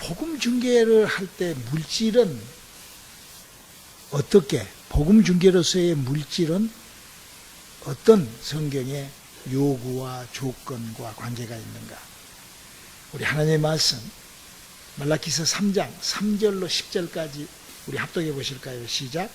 복음 중계를 할 때 물질은 어떻게, 복음 중계로서의 물질은 어떤 성경의 요구와 조건과 관계가 있는가? 우리 하나님의 말씀 말라기서 3장 3절로 10절까지 우리 합독해 보실까요? 시작.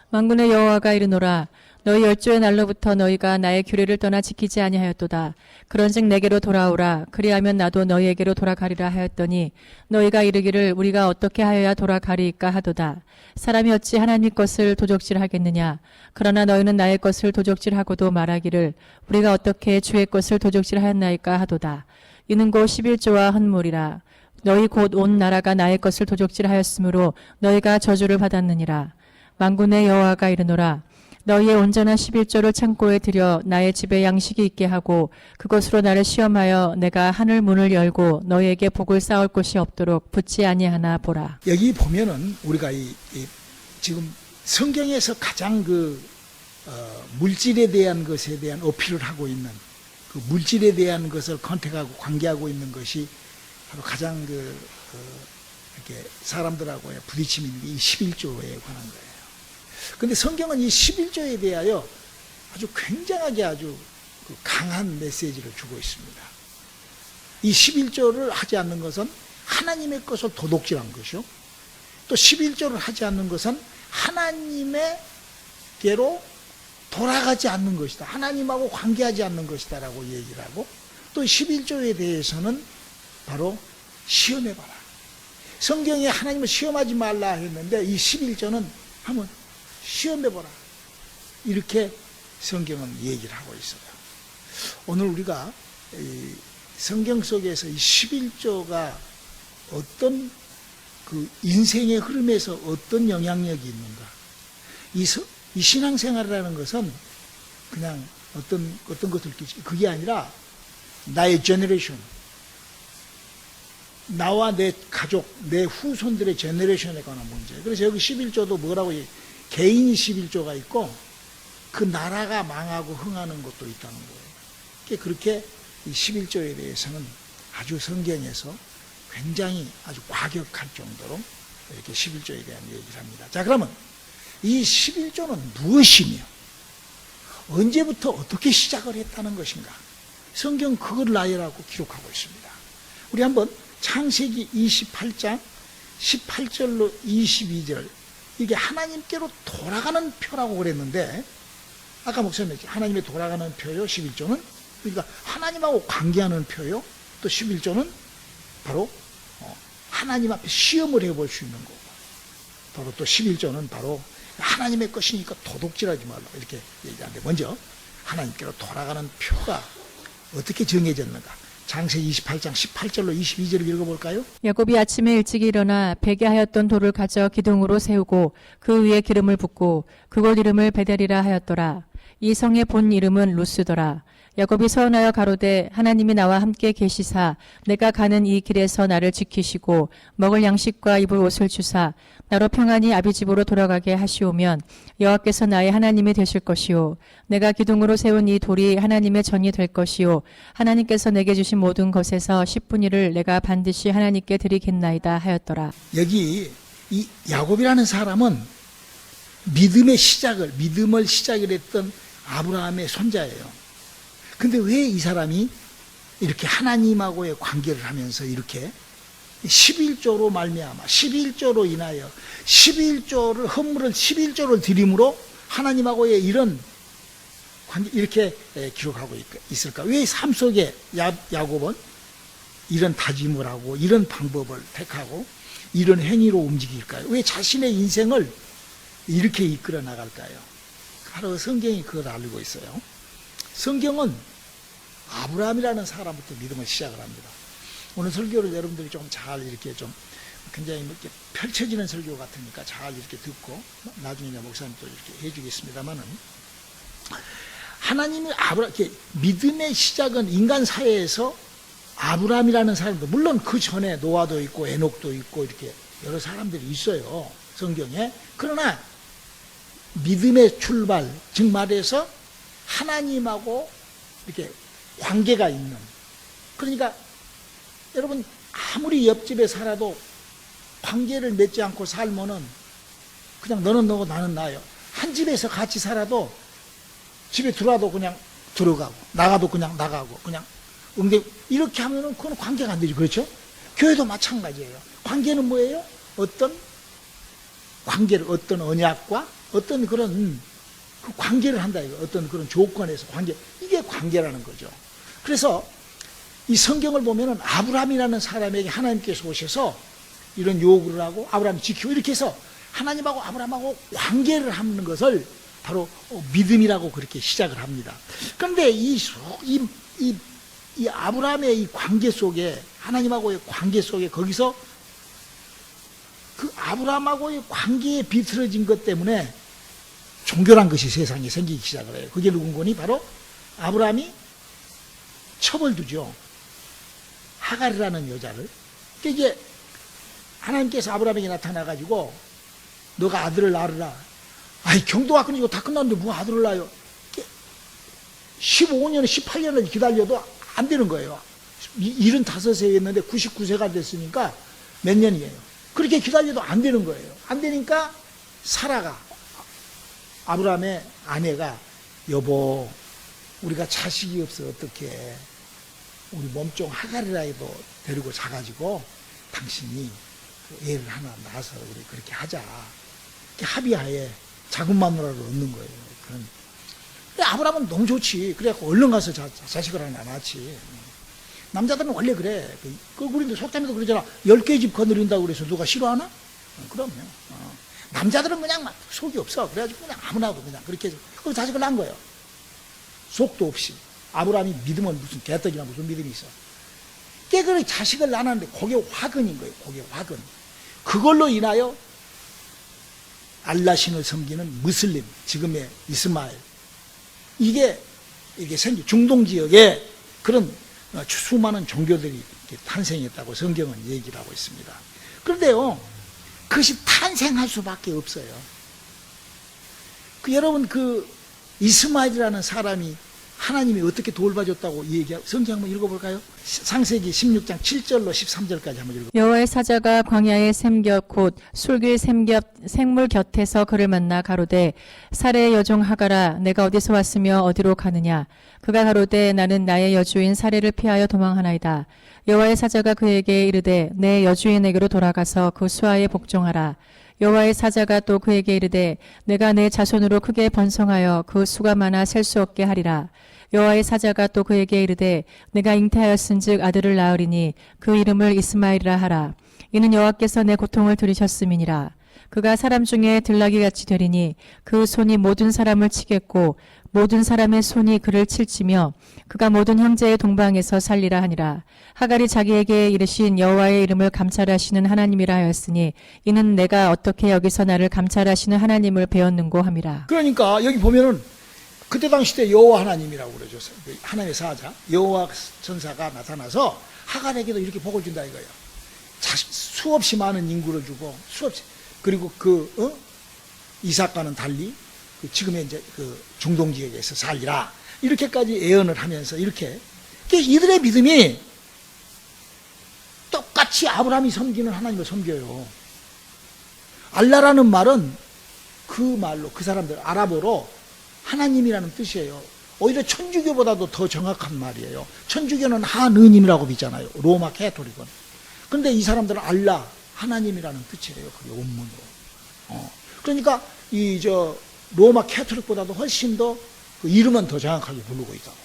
만군의 여호와가 이르노라 너희 열조의 날로부터 너희가 나의 규례를 떠나 지키지 아니하였도다. 그런즉 내게로 돌아오라. 그리하면 나도 너희에게로 돌아가리라 하였더니 너희가 이르기를 우리가 어떻게 하여야 돌아가리이까 하도다. 사람이 어찌 하나님 것을 도적질하겠느냐. 그러나 너희는 나의 것을 도적질하고도 말하기를 우리가 어떻게 주의 것을 도적질하였나이까 하도다. 이는 곧 11조와 헌물이라. 너희 곧 온 나라가 나의 것을 도적질하였으므로 너희가 저주를 받았느니라. 만군의 여호와가 이르노라 너희의 온전한 11조를 창고에 들여 나의 집에 양식이 있게 하고 그것으로 나를 시험하여 내가 하늘 문을 열고 너희에게 복을 쌓을 곳이 없도록 붙지 아니하나 보라. 여기 보면은 우리가 지금 성경에서 가장 물질에 대한 것에 대한 어필을 하고 있는 그 물질에 대한 것을 컨택하고 관계하고 있는 것이 바로 가장 이렇게 사람들하고의 부딪힘이 있는 게 이 11조에 관한 거예요. 근데 성경은 이 11조에 대하여 아주 굉장하게 아주 강한 메시지를 주고 있습니다. 이 11조를 하지 않는 것은 하나님의 것을 도둑질한 것이요. 또 11조를 하지 않는 것은 하나님의께로 돌아가지 않는 것이다. 하나님하고 관계하지 않는 것이다 라고 얘기를 하고 또 11조에 대해서는 바로 시험해봐라. 성경에 하나님을 시험하지 말라 했는데 이 11조는 한번 시험해보라. 이렇게 성경은 얘기를 하고 있어요. 오늘 우리가 성경 속에서 이 11조가 어떤 그 인생의 흐름에서 어떤 영향력이 있는가. 이 신앙생활이라는 것은 그냥 어떤 것을 그게 아니라 나의 제너레이션, 나와 내 가족, 내 후손들의 제너레이션에 관한 문제. 그래서 여기 11조도 뭐라고 개인이 11조가 있고 그 나라가 망하고 흥하는 것도 있다는 거예요. 그렇게 이 11조에 대해서는 아주 성경에서 굉장히 아주 과격할 정도로 이렇게 11조에 대한 얘기를 합니다. 자, 그러면 이 11조는 무엇이며 언제부터 어떻게 시작을 했다는 것인가? 성경 그걸 나열하고 기록하고 있습니다. 우리 한번 창세기 28장 18절로 22절 이게 하나님께로 돌아가는 표라고 그랬는데 아까 목사님 얘기 하나님의 돌아가는 표요 11조는 그러니까 하나님하고 관계하는 표요 또 11조는 바로 하나님 앞에 시험을 해볼 수 있는 거고 바로 또 11조는 바로 하나님의 것이니까 도둑질하지 말라 이렇게 얘기하는데 먼저 하나님께로 돌아가는 표가 어떻게 정해졌는가 창세기 28장 18절로 22절을 읽어볼까요? 야곱이 아침에 일찍 일어나 베게 하였던 돌을 가져 기둥으로 세우고 그 위에 기름을 붓고 그곳 이름을 베델이라 하였더라. 이 성의 본 이름은 루스더라. 야곱이 서원하여 가로되 하나님이 나와 함께 계시사 내가 가는 이 길에서 나를 지키시고 먹을 양식과 입을 옷을 주사 나로 평안히 아비 집으로 돌아가게 하시오면 여호와께서 나의 하나님이 되실 것이요 내가 기둥으로 세운 이 돌이 하나님의 전이 될 것이요 하나님께서 내게 주신 모든 것에서 10분의 1을 내가 반드시 하나님께 드리겠나이다 하였더라. 여기 이 야곱이라는 사람은 믿음을 시작을 했던 아브라함의 손자예요. 근데 왜 이 사람이 이렇게 하나님하고의 관계를 하면서 이렇게 11조로 말미암아 11조로 인하여 11조를 헌물을 11조를 드림으로 하나님하고의 이런 관계 이렇게 기록하고 있을까? 왜 삶 속에 야곱은 이런 다짐을 하고 이런 방법을 택하고 이런 행위로 움직일까요? 왜 자신의 인생을 이렇게 이끌어 나갈까요? 바로 성경이 그걸 알고 있어요. 성경은 아브라함이라는 사람부터 믿음을 시작을 합니다. 오늘 설교를 여러분들이 좀 잘 이렇게 좀 굉장히 이렇게 펼쳐지는 설교 같으니까 잘 이렇게 듣고 나중에 목사님 또 이렇게 해주겠습니다만은 하나님이 이렇게 믿음의 시작은 인간 사회에서 아브라함이라는 사람도 물론 그 전에 노아도 있고 에녹도 있고 이렇게 여러 사람들이 있어요. 성경에. 그러나 믿음의 출발, 즉 말해서 하나님하고 이렇게 관계가 있는. 그러니까 여러분 아무리 옆집에 살아도 관계를 맺지 않고 살면은 그냥 너는 너고 나는 나요. 한 집에서 같이 살아도 집에 들어와도 그냥 들어가고 나가도 그냥 나가고 그냥 이렇게 하면은 그건 관계가 안 되죠. 그렇죠? 교회도 마찬가지예요. 관계는 뭐예요? 어떤 관계를, 어떤 언약과 어떤 그런 그 관계를 한다 이거. 어떤 그런 조건에서 관계, 이게 관계라는 거죠. 그래서 이 성경을 보면은 아브라함이라는 사람에게 하나님께서 오셔서 이런 요구를 하고 아브라함이 지키고 이렇게 해서 하나님하고 아브라함하고 관계를 하는 것을 바로 믿음이라고 그렇게 시작을 합니다. 그런데 이 아브라함의 이 관계 속에, 하나님하고의 관계 속에, 거기서 그 아브라함하고의 관계에 비틀어진 것 때문에 종교란 것이 세상에 생기기 시작을 해요. 그게 누군가니? 바로 아브라함이 첩을 두죠. 하갈이라는 여자를. 그러니까 이게 하나님께서 아브라함에게 나타나가지고 너가 아들을 낳으라. 아이, 경도가 끊이고 다 끝났는데 뭐 아들을 낳아요? 15년, 18년을 기다려도 안 되는 거예요. 75세였는데 99세가 됐으니까 몇 년이에요. 그렇게 기다려도 안 되는 거예요. 안 되니까 사라가, 아브라함의 아내가, 여보, 우리가 자식이 없어 어떻게 우리 몸종 하갈이라도 데리고 자가지고 당신이 애를 하나 낳아서 우리 그렇게 하자. 이렇게 합의하에 자군 마누라를 얻는 거예요. 그런. 아브라함은 너무 좋지. 그래갖고 얼른 가서 자식을 하나 낳지. 남자들은 원래 그래. 우리도 속담에도 그러잖아. 10개 집 거느린다고 그래서 누가 싫어하나? 그럼요. 남자들은 그냥 막 속이 없어. 그래가지고 그냥 아무나도 그냥 그렇게 해서 그 자식을 낳은 거예요. 속도 없이. 아브라함이 믿음은 무슨 개떡이나 무슨 믿음이 있어. 깨끗이 자식을 낳았는데 그게 화근인 거예요. 그게 화근. 그걸로 인하여 알라신을 섬기는 무슬림, 지금의 이스마엘, 이게 생기, 중동 지역에 그런 수많은 종교들이 탄생했다고 성경은 얘기를 하고 있습니다. 그런데요, 그것이 탄생할 수밖에 없어요. 여러분, 이스마엘이라는 사람이 하나님이 어떻게 돌봐줬다고 얘기하고, 성경 한번 읽어볼까요? 창세기 16장 7절로 13절까지 한번 읽어볼까요? 여호와의 사자가 광야의 샘곁 곧 술길 생물 곁에서 그를 만나 가로되 사레의 여종 하갈아 내가 어디서 왔으며 어디로 가느냐. 그가 가로되 나는 나의 여주인 사레를 피하여 도망하나이다. 여호와의 사자가 그에게 이르되 내 여주인에게로 돌아가서 그 수하에 복종하라. 여호와의 사자가 또 그에게 이르되 내가 내 자손으로 크게 번성하여 그 수가 많아 셀 수 없게 하리라. 여호와의 사자가 또 그에게 이르되 내가 잉태하였은즉 아들을 낳으리니 그 이름을 이스마엘이라 하라. 이는 여호와께서 내 고통을 들으셨음이니라. 그가 사람 중에 들나귀같이 되리니 그 손이 모든 사람을 치겠고 모든 사람의 손이 그를 칠지며 그가 모든 형제의 동방에서 살리라 하니라. 하갈이 자기에게 이르신 여호와의 이름을 감찰하시는 하나님이라 하였으니 이는 내가 어떻게 여기서 나를 감찰하시는 하나님을 배웠는고 함이라. 그러니까 여기 보면은 그때 당시 때 여호와 하나님이라고 그러죠. 하나님의 사자 여호와 천사가 나타나서 하갈에게도 이렇게 복을 준다 이거예요. 수없이 많은 인구를 주고 수없이, 그리고 이삭과는 달리 지금의 이제 중동 지역에서 살리라 이렇게까지 예언을 하면서 이렇게 이들의 믿음이 똑같이 아브라함이 섬기는 하나님을 섬겨요. 알라라는 말은 그 말로 그 사람들 아랍어로 하나님이라는 뜻이에요. 오히려 천주교보다도 더 정확한 말이에요. 천주교는 한은임이라고 믿잖아요. 로마 캐토릭은. 그런데 이 사람들은 알라 하나님이라는 뜻이에요. 그게 원문으로. 그러니까 로마 캐토릭보다도 훨씬 더 그 이름은 더 정확하게 부르고 있다고.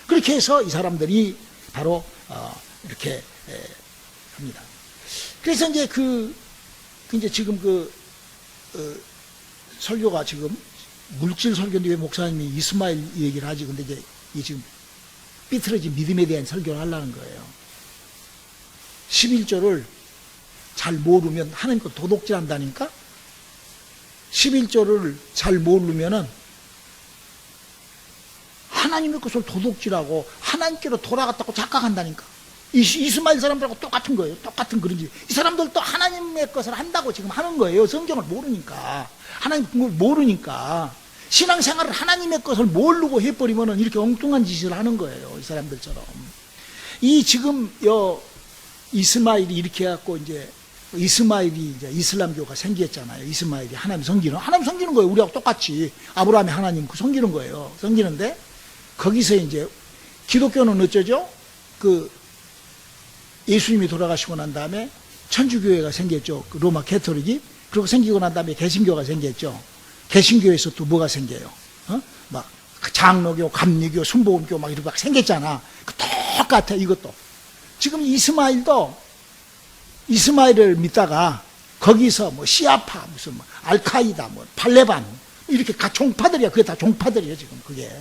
그렇게 해서 이 사람들이 바로 이렇게 합니다. 그래서 이제 이제 지금 설교가 지금 물질 설교인데 왜 목사님이 이스마엘 얘기를 하지? 근데 이제 이 지금 삐뚤어진 믿음에 대한 설교를 하려는 거예요. 11조를 잘 모르면 하나님 거 도둑질 한다니까? 11조를 잘 모르면은 하나님의 것을 도둑질하고 하나님께로 돌아갔다고 착각한다니까. 이스마엘 사람들하고 똑같은 거예요. 똑같은 그런 일. 이 사람들도 하나님의 것을 한다고 지금 하는 거예요. 성경을 모르니까. 하나님 걸 모르니까. 신앙생활을 하나님의 것을 모르고 해버리면은 이렇게 엉뚱한 짓을 하는 거예요. 이 사람들처럼. 지금 이스마엘이 이렇게 해갖고 이제 이스마일이 이제 이슬람교가 생겼잖아요. 이스마일이 하나님 섬기는 거예요. 우리하고 똑같이 아브라함의 하나님 섬기는 거예요. 섬기는데 거기서 이제 기독교는 어쩌죠? 그 예수님이 돌아가시고 난 다음에 천주교회가 생겼죠. 그 로마 캐토릭이. 그리고 생기고 난 다음에 개신교가 생겼죠. 개신교에서 또 뭐가 생겨요? 막 장로교, 감리교, 순복음교 막 이렇게 막 생겼잖아. 똑같아 이것도. 지금 이스마일을 믿다가 거기서 뭐 시아파 무슨 뭐 알카이다 뭐 탈레반 이렇게 다 종파들이야. 그게 다 종파들이에요 지금 그게.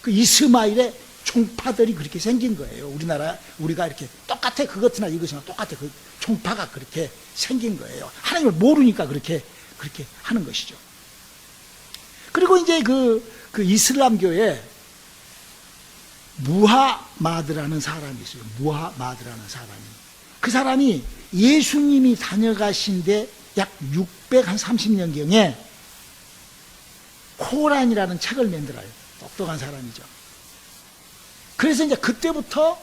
그 이스마일의 종파들이 그렇게 생긴 거예요. 우리가 이렇게 똑같아 그것이나 이것이나 똑같아 그 종파가 그렇게 생긴 거예요. 하나님을 모르니까 그렇게 하는 것이죠. 그리고 이제 그 이슬람교에 무하마드라는 사람이 있어요. 무하마드라는 사람이. 그 사람이 예수님이 다녀가신데 약 630년경에 코란이라는 책을 만들어요. 똑똑한 사람이죠. 그래서 이제 그때부터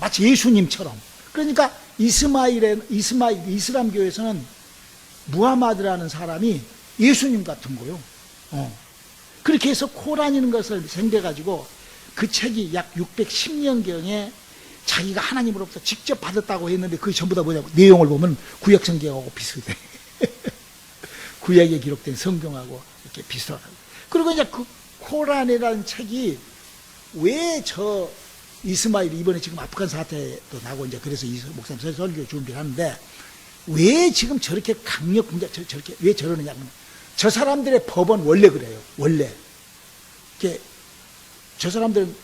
마치 예수님처럼. 그러니까 이슬람교에서는 무하마드라는 사람이 예수님 같은 거요. 그렇게 해서 코란이라는 것을 생겨가지고 그 책이 약 610년경에 자기가 하나님으로부터 직접 받았다고 했는데 그게 전부 다 뭐냐고 내용을 보면 구약성경하고 비슷해. 구약에 기록된 성경하고 이렇게 비슷하고. 그리고 이제 그 코란이라는 책이 왜 이스마일이 이번에 지금 아프간 사태도 나고 이제 그래서 목사님 설교 준비를 하는데 왜 지금 저렇게 저렇게 왜 저러느냐 하면 저 사람들의 법은 원래 그래요. 원래. 저 사람들은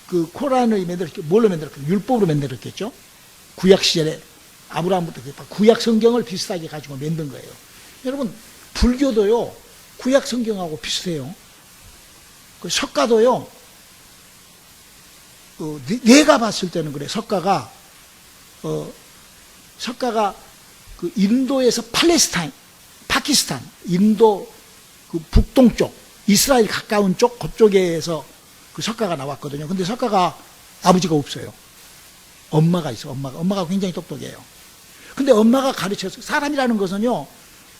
그 코란을 뭘로 만들었겠죠? 율법으로 만들었겠죠? 구약 시절에 아브라함부터 구약 성경을 비슷하게 가지고 만든 거예요. 여러분, 불교도요, 구약 성경하고 비슷해요. 그 석가도요, 내가 봤을 때는 그래. 석가가 그 인도에서 파키스탄, 인도 그 북동쪽, 이스라엘 가까운 쪽, 그쪽에서 그 석가가 나왔거든요. 근데 석가가 아버지가 없어요. 엄마가 있어, 엄마가 굉장히 똑똑해요. 근데 엄마가 가르쳐서, 사람이라는 것은요,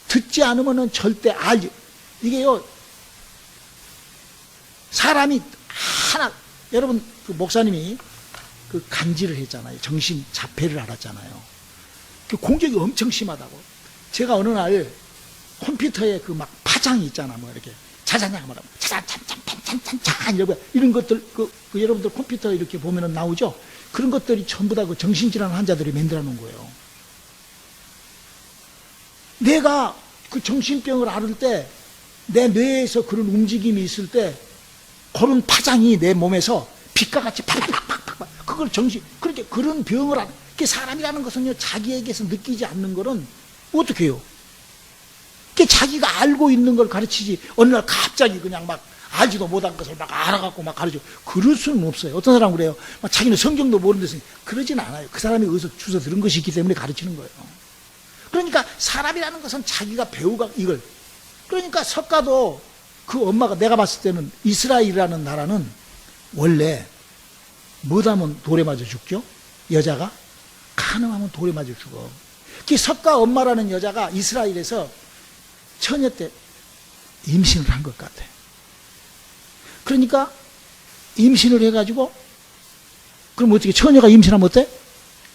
듣지 않으면은 절대 이게요, 사람이 여러분, 그 목사님이 그 간지를 했잖아요. 정신 자폐를 알았잖아요. 그 공격이 엄청 심하다고. 제가 어느 날 컴퓨터에 그 막 파장이 있잖아. 뭐 이렇게 자자냐, 뭐라. 자잔, 이런 것들, 여러분들 컴퓨터 이렇게 보면은 나오죠? 그런 것들이 전부 다 그 정신질환 환자들이 만들어 놓은 거예요. 내가 그 정신병을 앓을 때, 내 뇌에서 그런 움직임이 있을 때, 그런 파장이 내 몸에서 빛과 같이 팍팍팍팍, 그렇게 그런 병을 사람이라는 것은요, 자기에게서 느끼지 않는 거는 어떻게 해요? 자기가 알고 있는 걸 가르치지, 어느 날 갑자기 그냥 막 알지도 못한 것을 막 알아갖고 막 가르쳐. 그럴 수는 없어요. 어떤 사람은 그래요. 막 자기는 성경도 모르는 데서 그러진 않아요. 그 사람이 어디서 주워 들은 것이 있기 때문에 가르치는 거예요. 그러니까 사람이라는 것은 자기가 이걸. 그러니까 석가도 그 엄마가 내가 봤을 때는 이스라엘이라는 나라는 원래 뭐하면 돌에 맞아 죽죠? 여자가? 간음하면 돌에 맞아 죽어. 그 석가 엄마라는 여자가 이스라엘에서 처녀 때 임신을 한 것 같아. 그러니까 임신을 해가지고 그럼 어떻게 처녀가 임신하면 어때?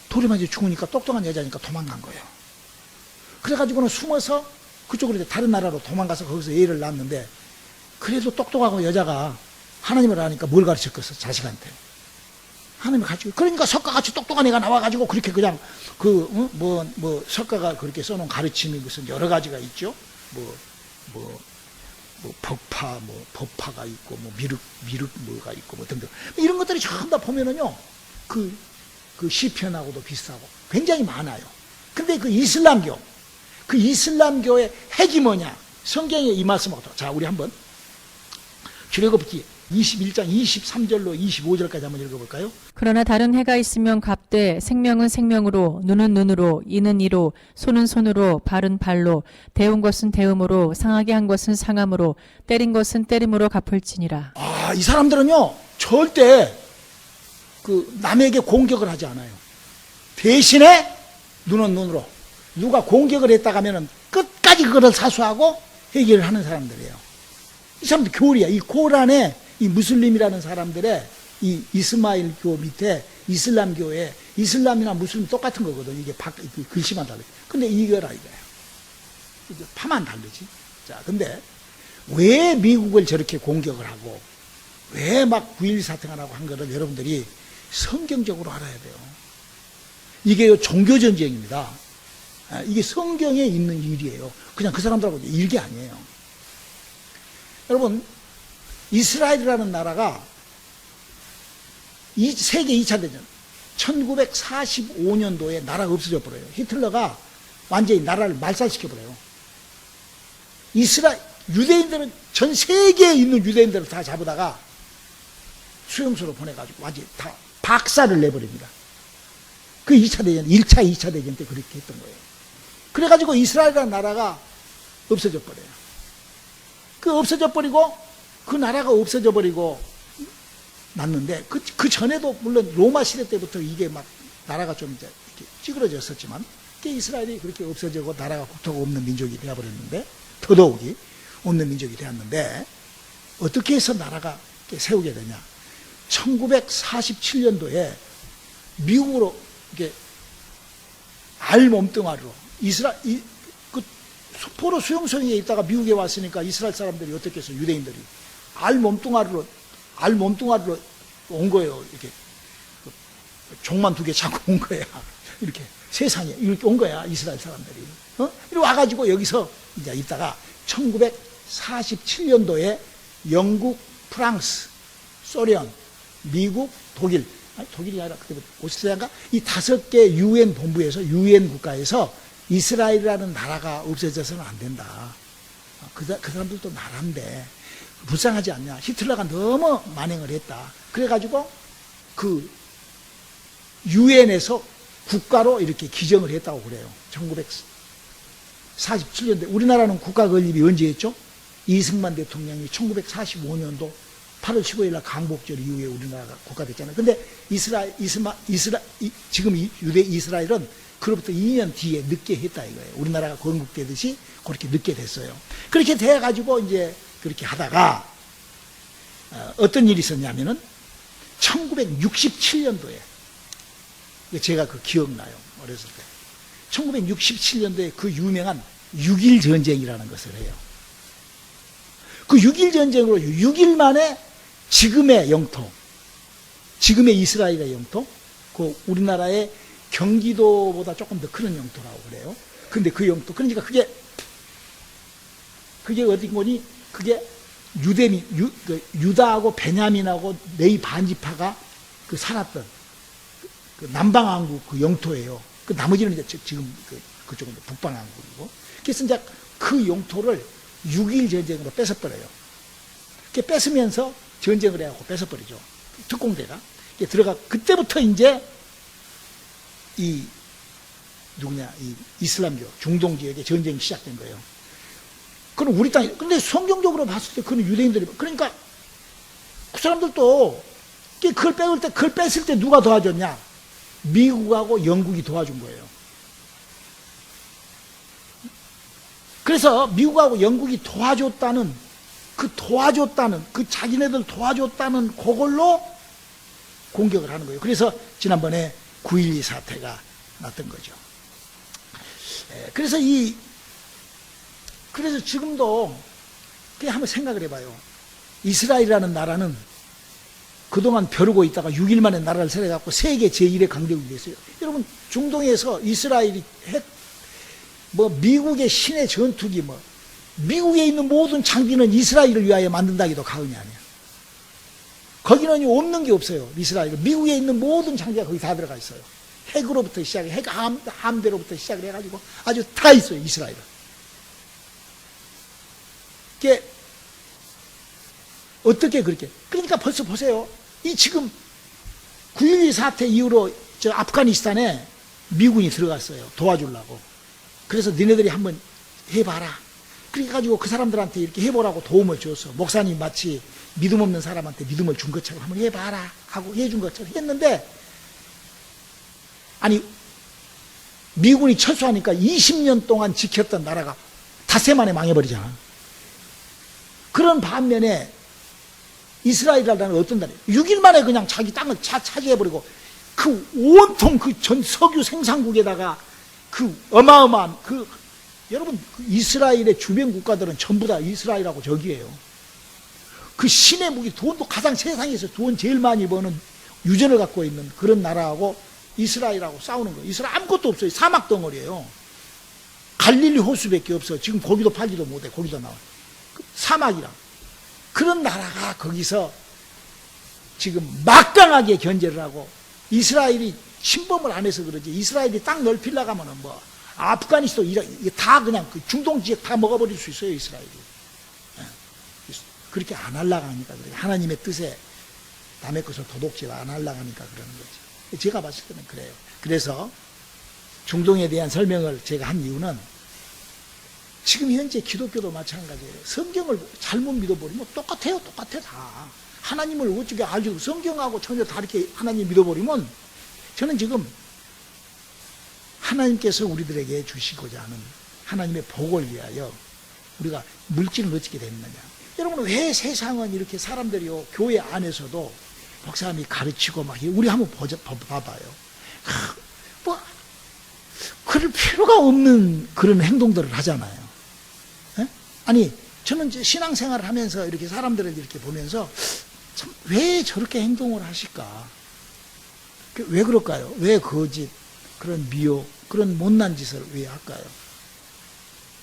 돌에 맞아 죽으니까 똑똑한 여자니까 도망간 거예요. 그래가지고는 숨어서 그쪽으로 다른 나라로 도망가서 거기서 애를 낳았는데 그래도 똑똑하고 여자가 하나님을 아니까 뭘 가르쳤겠어? 자식한테. 하나님을 가르치고. 그러니까 석가같이 똑똑한 애가 나와가지고 그렇게 그냥 석가가 그렇게 써놓은 가르침이 무슨 여러 가지가 있죠. 법파, 법파가 있고, 미륵 뭐가 있고, 등등. 이런 것들이 전부 다 보면은요, 그 시편하고도 비슷하고 굉장히 많아요. 근데 그 이슬람교의 핵이 뭐냐? 성경에 이 말씀하고, 자, 우리 한번 출애굽기 21장 23절로 25절까지 한번 읽어볼까요? 그러나 다른 해가 있으면 갑되 생명은 생명으로 눈은 눈으로 이는 이로 손은 손으로 발은 발로 데운 것은 데움으로 상하게 한 것은 상함으로 때린 것은 때림으로 갚을지니라. 이 사람들은요 절대 그 남에게 공격을 하지 않아요. 대신에 눈은 눈으로. 누가 공격을 했다가 하면은 끝까지 그것을 사수하고 해결을 하는 사람들이에요. 이 사람들 교리야. 이 코란에 이 무슬림이라는 사람들의 이 이스마일교 밑에 이슬람교에 이슬람이나 무슬림 똑같은 거거든. 이게 글씨만 다르지. 근데 이거라 이거예요. 이제 파만 다르지. 자, 근데 왜 미국을 저렇게 공격을 하고 왜 막 9.11 사태가 나고 한 거를 여러분들이 성경적으로 알아야 돼요. 이게 종교전쟁입니다. 이게 성경에 있는 일이에요. 그냥 그 사람들하고 일게 아니에요. 여러분, 이스라엘이라는 나라가 세계 2차 대전 1945년도에 나라가 없어져 버려요. 히틀러가 완전히 나라를 말살시켜 버려요. 유대인들은 전 세계에 있는 유대인들을 다 잡아다가 수용소로 보내가지고 완전히 다 박살을 내버립니다. 그 2차 대전, 1차, 2차 대전 때 그렇게 했던 거예요. 그래가지고 이스라엘이라는 나라가 없어져 버려요. 없어져 버리고, 그 나라가 없어져 버리고 났는데, 그 전에도 물론 로마 시대 때부터 이게 막 나라가 좀 이제 이렇게 찌그러졌었지만, 이스라엘이 그렇게 없어지고 나라가 국토가 없는 민족이 되어버렸는데, 더더욱이 없는 민족이 되었는데, 어떻게 해서 나라가 세우게 되냐. 1947년도에 미국으로 이게 알몸뚱아리로 그 포로 수용소에 있다가 미국에 왔으니까 이스라엘 사람들이 어떻게 해서 유대인들이 알몸뚱아리로 온 거예요. 이렇게 종만 2개 잡고 온 거야. 이렇게 세상에 이렇게 온 거야. 이스라엘 사람들이. 이리 와가지고 여기서 이제 있다가 1947년도에 영국, 프랑스, 소련, 미국, 독일이 아니라 그때부터 오스트리아인가? 이 5개 유엔 본부에서, 유엔 국가에서 이스라엘이라는 나라가 없어져서는 안 된다. 그 사람들도 나라인데 불쌍하지 않냐. 히틀러가 너무 만행을 했다. 그래가지고 그 유엔에서 국가로 이렇게 기정을 했다고 그래요. 1947년대. 우리나라는 국가 건립이 언제 했죠? 이승만 대통령이 1945년도 8월 15일 날 강복절 이후에 우리나라가 국가됐잖아요. 근데 지금 이스라엘은 그로부터 2년 뒤에 늦게 했다 이거예요. 우리나라가 건국되듯이 그렇게 늦게 됐어요. 그렇게 돼가지고 이제 그렇게 하다가 어떤 일이 있었냐면은 1967년도에 제가 그 기억나요. 어렸을 때. 1967년도에 그 유명한 6.1 전쟁이라는 것을 해요. 그 6.1 전쟁으로 6일 만에 지금의 영토, 지금의 이스라엘의 영토, 그 우리나라의 경기도보다 조금 더 큰 영토라고 그래요. 근데 그 영토, 그러니까 그게 어디 보니, 그게 유다하고 베냐민하고 네이 반지파가 그 살았던 그 남방왕국 그 영토예요. 그 나머지는 이제 지금 그쪽은 북방왕국이고. 그래서 이제 그 영토를 6.1 전쟁으로 뺏어버려요. 뺏으면서 전쟁을 해갖고 뺏어버리죠. 특공대가. 그때부터 이제 이 이슬람교, 중동 지역에 전쟁이 시작된 거예요. 그럼 우리 땅이, 근데 성경적으로 봤을 때 그는 유대인들이, 그러니까 그 사람들도 그걸 뺐을 때 누가 도와줬냐? 미국하고 영국이 도와준 거예요. 그래서 미국하고 영국이 도와줬다는 그 자기네들 도와줬다는 그걸로 공격을 하는 거예요. 그래서 지난번에 9.12 사태가 났던 거죠. 그래서 지금도 그냥 한번 생각을 해봐요. 이스라엘이라는 나라는 그동안 벼르고 있다가 6일 만에 나라를 세워갖고 세계 제1의 강대국이 됐어요. 여러분, 중동에서 이스라엘이 미국의 신의 전투기, 미국에 있는 모든 장비는 이스라엘을 위하여 만든다기도 가언이 아니야. 거기는 없는 게 없어요. 이스라엘은. 미국에 있는 모든 장비가 거기 다 들어가 있어요. 핵으로부터 시작해, 함대로부터 시작을 해가지고 아주 다 있어요, 이스라엘은. 이게 어떻게 그렇게. 그러니까 벌써 보세요. 이 지금 9.12 사태 이후로 저 아프가니스탄에 미군이 들어갔어요. 도와주려고. 그래서 너네들이 한번 해봐라. 그래가지고 그 사람들한테 이렇게 해보라고 도움을 줬어. 목사님 마치 믿음 없는 사람한테 믿음을 준 것처럼 한번 해봐라 하고 해준 것처럼 했는데, 아니 미군이 철수하니까 20년 동안 지켰던 나라가 닷새 만에 망해버리잖아. 그런 반면에 이스라엘이라는 어떤 나라예요? 6일 만에 그냥 자기 땅을 차지해버리고 그 온통 그 전 석유 생산국에다가 그 어마어마한 여러분 그 이스라엘의 주변 국가들은 전부 다 이스라엘하고 적이에요. 그 신의 무기 돈도 가장 세상에서 돈 제일 많이 버는 유전을 갖고 있는 그런 나라하고 이스라엘하고 싸우는 거예요. 이스라엘 아무것도 없어요. 사막 덩어리예요. 갈릴리 호수밖에 없어. 지금 고기도 팔지도 못해. 고기도 나와. 사막이라. 그런 나라가 거기서 지금 막강하게 견제를 하고 이스라엘이 침범을 안 해서 그러지. 이스라엘이 땅 넓히려고 하면은 뭐 아프가니스탄 이게 다 그냥 그 중동 지역 다 먹어버릴 수 있어요. 이스라엘이. 그렇게 안 하려고 하니까 그래요. 하나님의 뜻에 남의 것을 도둑질 안 하려고 하니까 그러는 거죠. 제가 봤을 때는 그래요. 그래서 중동에 대한 설명을 제가 한 이유는 지금 현재 기독교도 마찬가지예요. 성경을 잘못 믿어버리면 똑같아요. 똑같아 다. 하나님을 어떻게 알죠? 성경하고 전혀 다르게 하나님 믿어버리면 저는 지금 하나님께서 우리들에게 주시고자 하는 하나님의 복을 위하여 우리가 물질을 어떻게 됐느냐. 여러분 왜 세상은 이렇게 사람들이요 교회 안에서도 목사님이 가르치고 막 우리 한번 봐봐요. 뭐 그럴 필요가 없는 그런 행동들을 하잖아요. 에? 아니 저는 이제 신앙생활을 하면서 이렇게 사람들을 이렇게 보면서 참 왜 저렇게 행동을 하실까? 왜 그럴까요? 왜 거짓, 그런 미혹, 그런 못난 짓을 왜 할까요?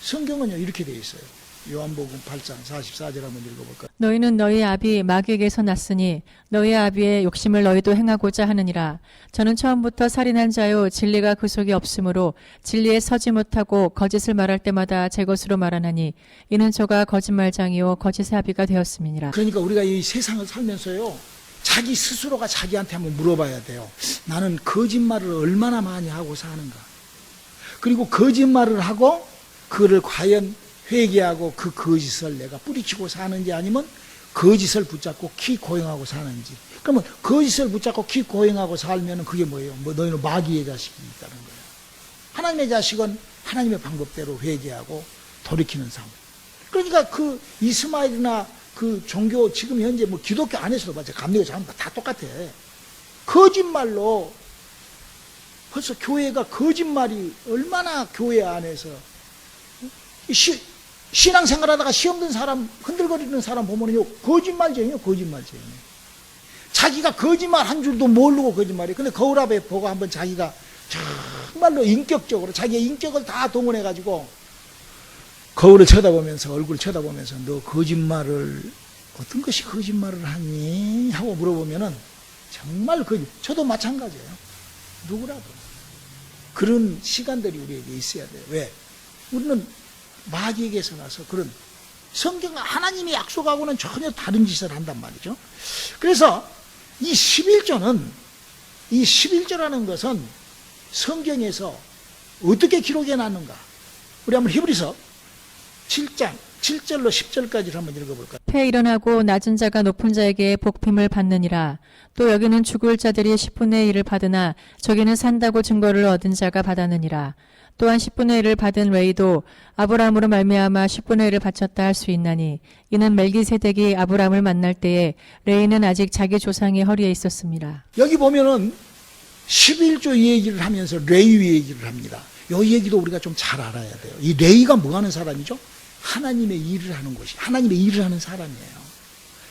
성경은요 이렇게 되어 있어요. 요한복음 8장 44절 한번 읽어볼까요? 너희는 너희 아비 마귀에게서 났으니 너희 아비의 욕심을 너희도 행하고자 하느니라. 저는 처음부터 살인한 자요 진리가 그 속에 없으므로 진리에 서지 못하고 거짓을 말할 때마다 제 것으로 말하나니 이는 저가 거짓말장이요 거짓의 아비가 되었음이니라. 그러니까 우리가 이 세상을 살면서요 자기 스스로가 자기한테 한번 물어봐야 돼요. 나는 거짓말을 얼마나 많이 하고 사는가? 그리고 거짓말을 하고 그를 과연 회개하고 그 거짓을 내가 뿌리치고 사는지 아니면 거짓을 붙잡고 키 고행하고 사는지. 그러면 거짓을 붙잡고 키 고행하고 살면 그게 뭐예요? 뭐 너희는 마귀의 자식이 있다는 거예요. 하나님의 자식은 하나님의 방법대로 회개하고 돌이키는 삶. 그러니까 그 이스마엘이나 그 종교 지금 현재 뭐 기독교 안에서도 맞아. 감리교 자는 다 똑같아. 거짓말로 벌써 교회가 거짓말이 얼마나 교회 안에서 신앙생활 하다가 시험 든 사람, 흔들거리는 사람 보면요, 거짓말쟁이요, 거짓말쟁이. 자기가 거짓말 한 줄도 모르고 거짓말이에요. 근데 거울 앞에 보고 한번 자기가 정말로 인격적으로 자기의 인격을 다 동원해가지고 거울을 쳐다보면서, 얼굴을 쳐다보면서 너 거짓말을, 어떤 것이 거짓말을 하니? 하고 물어보면은 정말 저도 마찬가지예요. 누구라도. 그런 시간들이 우리에게 있어야 돼요. 왜? 우리는 마귀에게서 나서 그런 성경 하나님이 약속하고는 전혀 다른 짓을 한단 말이죠. 그래서 이 11조라는 것은 성경에서 어떻게 기록해 놨는가? 우리 한번 히브리서 7장 7절로 10절까지를 한번 읽어볼까요? 패 일어나고 낮은 자가 높은 자에게 복힘을 받느니라. 또 여기는 죽을 자들이 10분의 1을 받으나 저기는 산다고 증거를 얻은 자가 받았느니라. 또한 10분의 1을 받은 레이도 아브라함으로 말미암아 10분의 1을 바쳤다 할 수 있나니 이는 멜기세덱이 아브라함을 만날 때에 레이는 아직 자기 조상의 허리에 있었습니다. 여기 보면은 11조 얘기를 하면서 레위 얘기를 합니다. 이 얘기도 우리가 좀 잘 알아야 돼요. 이 레위가 뭐 하는 사람이죠? 하나님의 일을 하는 것이, 하나님의 일을 하는 사람이에요.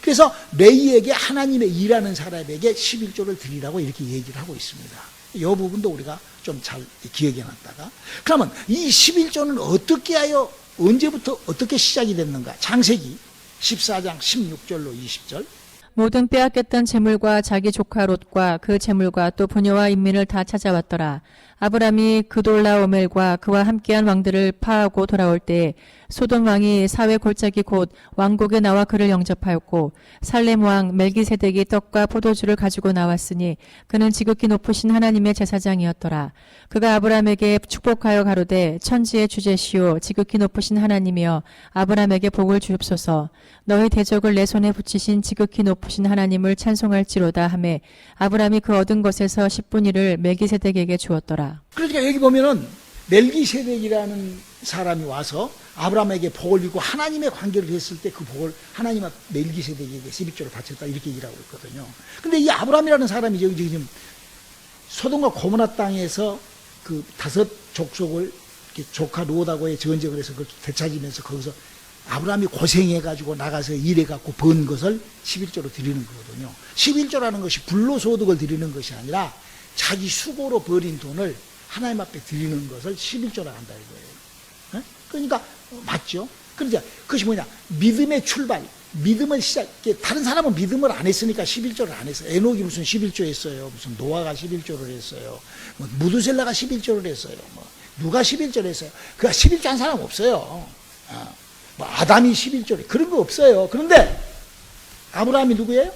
그래서 레위에게 하나님의 일하는 사람에게 11조를 드리라고 이렇게 얘기를 하고 있습니다. 이 부분도 우리가 좀 잘 기억해 놨다가. 그러면 이 11조는 어떻게 하여 언제부터 어떻게 시작이 됐는가? 창세기 14장 16절로 20절. 모든 빼앗겼던 재물과 자기 조카 롯과 그 재물과 또 부녀와 인민을 다 찾아왔더라. 아브람이 그돌라오멜과 그와 함께한 왕들을 파하고 돌아올 때에 소돔 왕이 사회 골짜기 곧 왕국에 나와 그를 영접하였고 살렘 왕 멜기세덱이 떡과 포도주를 가지고 나왔으니 그는 지극히 높으신 하나님의 제사장이었더라. 그가 아브람에게 축복하여 가로되 천지의 주제시오 지극히 높으신 하나님이여 아브람에게 복을 주옵소서. 너희 대적을 내 손에 붙이신 지극히 높으신 높으신 하나님을 찬송할지로다 하매 아브라함이 그 얻은 것에서 10분의 1을 멜기세덱에게 주었더라. 그러니까 여기 보면은 멜기세덱이라는 사람이 와서 아브라함에게 복을 빌고 하나님의 관계를 했을 때 그 복을 하나님 앞 멜기세덱에게 11조를 바쳤다 이렇게 얘기하고 있거든요. 근데 이 아브라함이라는 사람이 지금 소돔과 고모라 땅에서 그 5 족속을 조카 롯하고의 전쟁을 해서 그걸 되찾으면서 거기서 아브라함이 고생해가지고 나가서 일해갖고 번 것을 11조로 드리는 거거든요. 11조라는 것이 불로소득을 드리는 것이 아니라 자기 수고로 벌인 돈을 하나님 앞에 드리는 것을 11조라 한다 이거예요. 그러니까 맞죠? 그러니까 그것이 뭐냐? 믿음의 출발, 믿음을 시작. 다른 사람은 믿음을 안 했으니까 11조를 안 했어요. 에녹이 무슨 11조 했어요? 무슨 노아가 11조를 했어요? 뭐 무두셀라가 11조를 했어요? 뭐 누가 11조를 했어요? 그 11조 한 사람 없어요. 뭐 아담이 11조래 그런 거 없어요. 그런데 아브라함이 누구예요?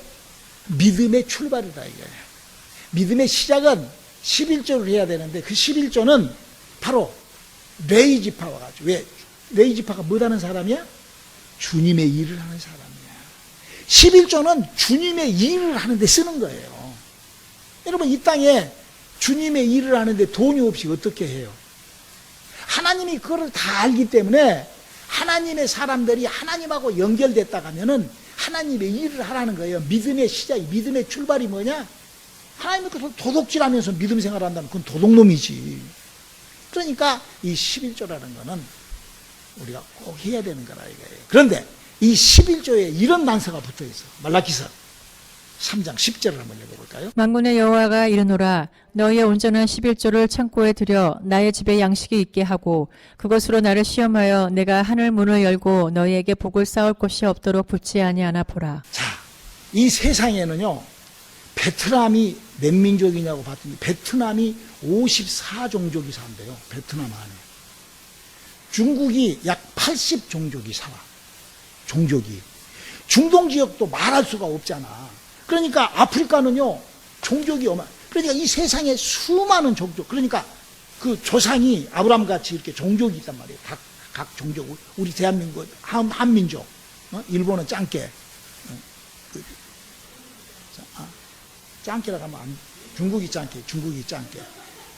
믿음의 출발이다 이거예요. 믿음의 시작은 11조를 해야 되는데 그 11조는 바로 레이지파와 같죠. 왜? 레이지파가 뭐라는 사람이야? 주님의 일을 하는 사람이야. 11조는 주님의 일을 하는데 쓰는 거예요. 여러분 이 땅에 주님의 일을 하는데 돈이 없이 어떻게 해요? 하나님이 그거를 다 알기 때문에 하나님의 사람들이 하나님하고 연결됐다 가면은 하나님의 일을 하라는 거예요. 믿음의 시작이, 믿음의 출발이 뭐냐? 하나님의 것을 도둑질하면서 믿음 생활을 한다면 그건 도둑놈이지. 그러니까 이 11조라는 거는 우리가 꼭 해야 되는 거라 이거예요. 그런데 이 11조에 이런 단서가 붙어 있어. 말라기서 3장 10절을 한번 읽어볼까요? 만군의 여호와가 이르노라 너희의 온전한 11조를 창고에 들여 나의 집에 양식이 있게 하고 그것으로 나를 시험하여 내가 하늘 문을 열고 너희에게 복을 쌓을 곳이 없도록 붙지 아니하나 보라. 자, 이 세상에는요 베트남이 몇 민족이냐고 봤더니 베트남이 54종족이 산대요. 베트남 안에. 중국이 약 80종족이 살아. 종족이. 중동 지역도 말할 수가 없잖아. 그러니까 아프리카는요 종족이 그러니까 이 세상에 수많은 종족, 그러니까 그 조상이 아브라함 같이 이렇게 종족이 있단 말이에요. 각 종족. 우리 대한민국 한민족, 일본은 짱깨, 짱깨라고 하면 중국이 짱깨,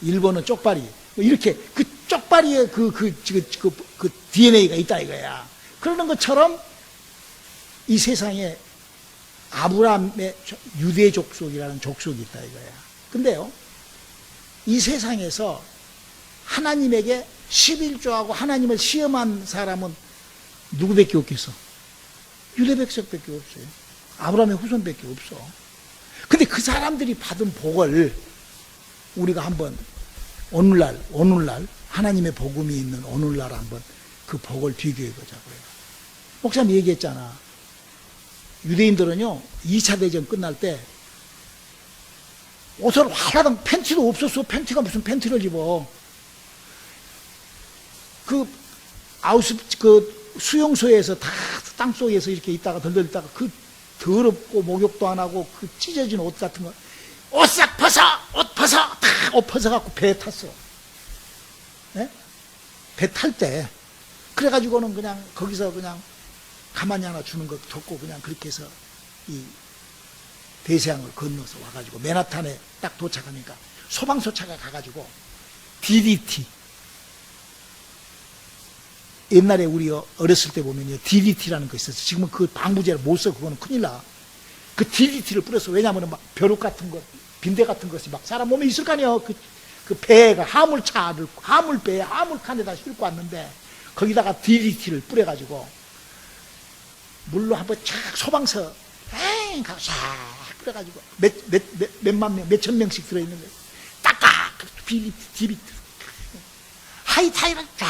일본은 쪽발이, 이렇게 그 쪽발이에 그 DNA가 있다 이거야. 그러는 것처럼 이 세상에 아브라함의 유대 족속이라는 족속이 있다 이거야. 근데요, 이 세상에서 하나님에게 11조하고 하나님을 시험한 사람은 누구밖에 없겠어? 유대 백성밖에 없어요. 아브라함의 후손밖에 없어. 근데 그 사람들이 받은 복을 우리가 한번 오늘날 하나님의 복음이 있는 오늘날 한번 그 복을 비교해 보자고요. 목사님 얘기했잖아. 유대인들은요 2차 대전 끝날 때 옷을 하나당 팬티도 없었어. 팬티가 무슨 팬티를 입어. 그 수용소에서 다 땅속에서 이렇게 있다가 덜덜 있다가 그 더럽고 목욕도 안 하고 그 찢어진 옷 같은 거 옷 싹 벗어! 옷 벗어! 다 옷 벗어갖고 배에 탔어. 네? 배 탈 때. 그래가지고는 그냥 거기서 그냥 가만히 하나 주는 거 덮고 그냥 그렇게 해서 이 대서양을 건너서 와가지고 맨하탄에 딱 도착하니까 소방서차가 가가지고 DDT. 옛날에 우리 어렸을 때 보면요 DDT라는 거 있었어. 지금은 그 방부제를 못 써. 그거는 큰일 나. 그 DDT를 뿌렸어. 왜냐하면 막 벼룩 같은 것, 빈대 같은 것이 막 사람 몸에 있을 거 아니에요. 그 배가 화물배에 화물칸에다 싣고 왔는데 거기다가 DDT를 뿌려가지고 물로 한번 쫙 소방서 가서 쫙 뿌려가지고 몇만 명, 몇천 명씩 들어있는 거예요. 닦아! DDT 하이타이를 쫙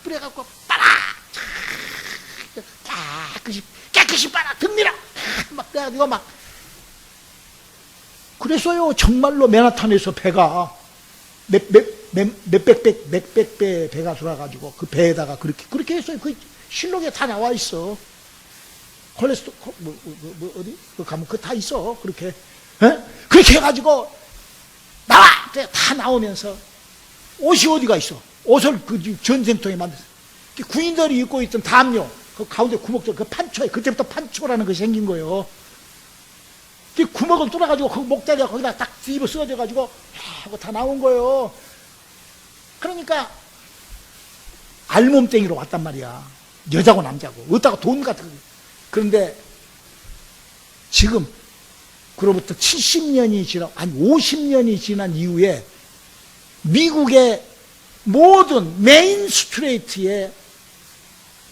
뿌려갖고 빨아! 깨끗이 빨아! 등밀어! 막 그래가지고 막 그랬어요. 정말로 맨하탄에서 배가 몇백 배 배가 돌아가지고 그 배에다가 그렇게 했어요. 그 실록에 다 나와 있어. 콜레스테롤 어디 그 가면 그거 다 있어. 그렇게 에? 그렇게 해가지고 나와 다 나오면서 옷이 어디가 있어? 옷을 그 전쟁통에 만들었어. 군인들이 입고 있던 담요 그 가운데 구멍들 그 판초에 그때부터 판초라는 것이 생긴 거예요. 이 구멍을 뚫어가지고 그 목다리가 거기다 딱 뒤집어 쓰러져가지고 하고 다 나온 거예요. 그러니까 알몸땡이로 왔단 말이야. 여자고 남자고 어디다가 돈 같은 거. 그런데 지금 그로부터 70년이 지나 아니 50년이 지난 이후에 미국의 모든 메인 스트레이트에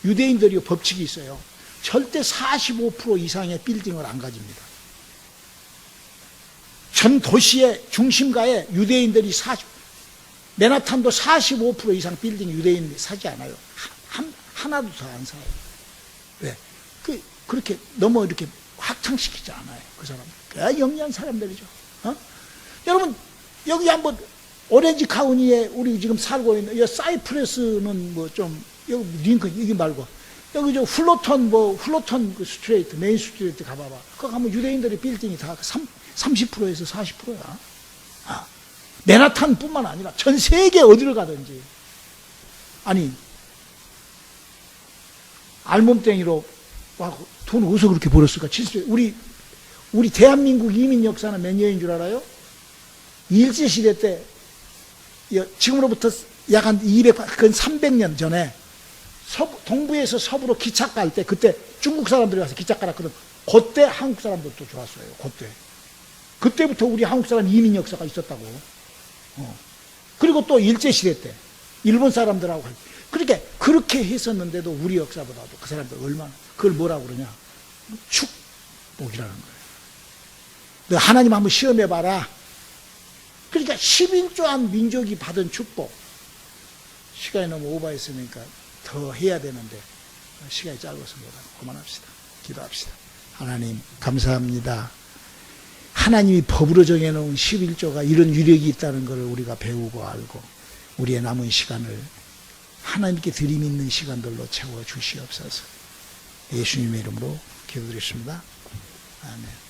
유대인들이 법칙이 있어요. 절대 45% 이상의 빌딩을 안 가집니다. 전 도시의 중심가에 유대인들이 맨하탄도 45% 이상 빌딩 유대인이 사지 않아요. 하나도 더 안 사요. 왜? 그렇게 너무 이렇게 확장시키지 않아요. 그 사람. 영리한 사람들이죠. 여러분, 여기 한번 오렌지 카운티에 우리 지금 살고 있는, 이 사이프레스는 뭐 좀, 여기 링컨, 여기 말고, 여기 저 플로턴 그 스트레이트, 메인 스트레이트 가봐봐. 거기 가면 유대인들의 빌딩이 다 30%에서 40%야. 맨하탄 뿐만 아니라 전 세계 어디를 가든지. 아니, 알몸땡이로 와, 돈 어디서 그렇게 벌었을까? 우리 대한민국 이민 역사는 몇 년인 줄 알아요? 일제시대 때, 지금으로부터 약 한 300년 전에 동부에서 서부로 기차 갈 때, 그때 중국 사람들이 와서 기차 갈았거든. 그때 한국 사람들도 좋았어요. 그때부터 우리 한국 사람 이민 역사가 있었다고. 그리고 또 일제시대 때, 일본 사람들하고. 그러니까 그렇게 했었는데도 우리 역사보다도 그 사람들 얼마나, 그걸 뭐라고 그러냐? 축복이라는 거예요. 너 하나님 한번 시험해봐라. 그러니까 11조한 민족이 받은 축복. 시간이 너무 오버했으니까 더 해야 되는데 시간이 짧아서 못하고 그만합시다. 기도합시다. 하나님 감사합니다. 하나님이 법으로 정해놓은 11조가 이런 위력이 있다는 것을 우리가 배우고 알고 우리의 남은 시간을 하나님께 드림 있는 시간들로 채워 주시옵소서. 예수님의 이름으로 기도드렸습니다. 아멘.